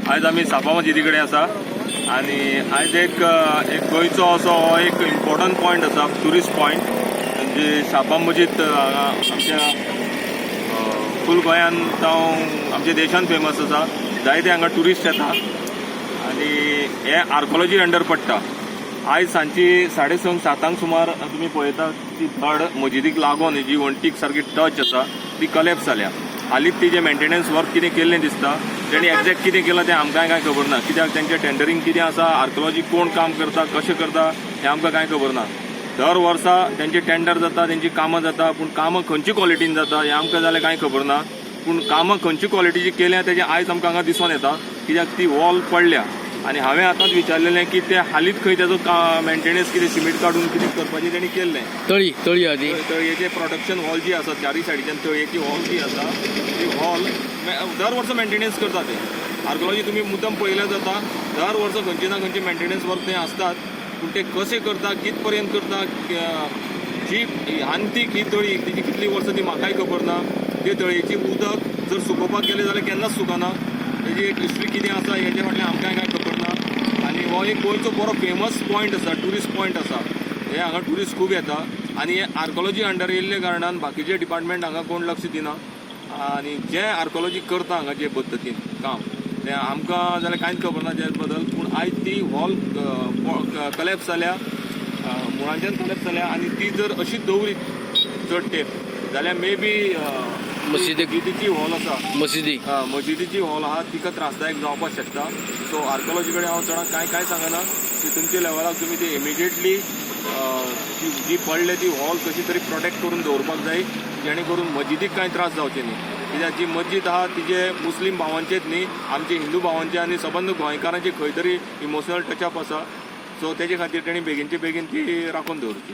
आज आमी सापा मजिदी कडेन आसा आनी आज एक गोंयचो असो हो एक इम्पॉर्टंट पॉयंट आसा, ट्युरिस्ट पॉयंट. म्हणजे सापा मजीद आमच्या फूल गोंयांत जावं आमच्या देशांत फेमस आसा. जायते हांगा ट्युरिस्ट येता आनी हे आर्कोलॉजी अंडर पडटा. आज सांजची 6:30 7 सुमार तुम्ही पळयता ती धड मजिदीक लागून जी वणटीक सारकी टच आसा ती कलेप्स जाल्या. हालींच तिजें मेंटेनन्स वर्क कितें केल्लें दिसता. तेणी एक्झॅक्ट कितें केलां तें आमकां कांय खबर ना. कित्याक तेंचें टेंडरींग कितें आसा, आर्कोलॉजी कोण काम करता, कशें करता हें आमकां कांय खबर ना. दर वर्सा तेंचे टेंडर जाता, तेंची कामां जाता, पूण कामां खंयची क्वॉलिटीन जाता हें आमकां जाल्यार कांय खबर ना. पूण कामां खंयची क्वॉलिटीची केल्या तेजें आयज आमकां हांगा दिसून येता. कित्याक ती वॉल पडल्या आनी हांवें आतांच विचारलेलें की ते हालींच खंय तेजो मेंटेनन्स कितें सिमेंट काडून कितें करपाचें तेणी केल्लें. तळी आदी तळयेचें प्रोटेक्शन वॉल जी आसा, चारय सायडीच्यान तळयेची वॉल जी आसा ती वॉल दर वर्सा मेंटेनन्स करता ते. आर्कोलॉजी तुमी मुद्दम पळयल्यार जाता, दर वर्सा खंयचे ना खंयचे मेंटेनन्स वर्क ते आसतात. पूण ते कशें करता, कित पर्यंत करता, जी आंतीक ही तळी तिची कितली वर्सां ती म्हाकाय खबर ना. ते तळयेची उदक जर सुकोवपाक गेलें जाल्यार केन्नाच सुकना. तेजी एक हिस्ट्री कितें आसा हेजे फाटल्यान आमकां कांय खबर ना. आनी हो एक गोंयचो बरो फेमस पॉयंट आसा, ट्युरिस्ट पॉयंट आसा. हे हांगा ट्युरिस्ट खूब येता आनी हे आर्कोलॉजी अंडर येयल्ले कारणान बाकीचे डिपार्टमेंट हांगा कोण लक्ष दिना. आनी जे आर्कोलॉजी करता हांगा जे पद्दतीन काम तें आमकां जाल्यार कांयच खबर ना तेज बद्दल. पूण आयज ती वॉल कलेप्स जाल्या, मुळांच्यान कलेप्स जाल्या आनी ती जर अशीच दवरीत चड तेंप जाल्यार मे बी मस्जिदीची वॉल आसा, मस्जिदीची वॉल आहा तिका त्रासदायक जावपाक शकता. सो आर्कोलॉजी कडेन हांव चडाक कांय सांगना की तुमच्या लेवलाक तुमी ती इमिडिएटली जी पडले ती वॉल कशी तरी प्रोटेक्ट करून दवरपाक जाय, जेणे करून मस्जिदीक कांय त्रास जावचे न्ही. कित्याक जी मस्जीद आहा तिजे मुस्लीम भावांचेच न्ही, आमचे हिंदू भावांचे आनी सबंद गोंयकारांचे खंय तरी इमोशनल टचअप आसा. सो तेजे खातीर तेणी बेगीनचे बेगीन ती राखून दवरची.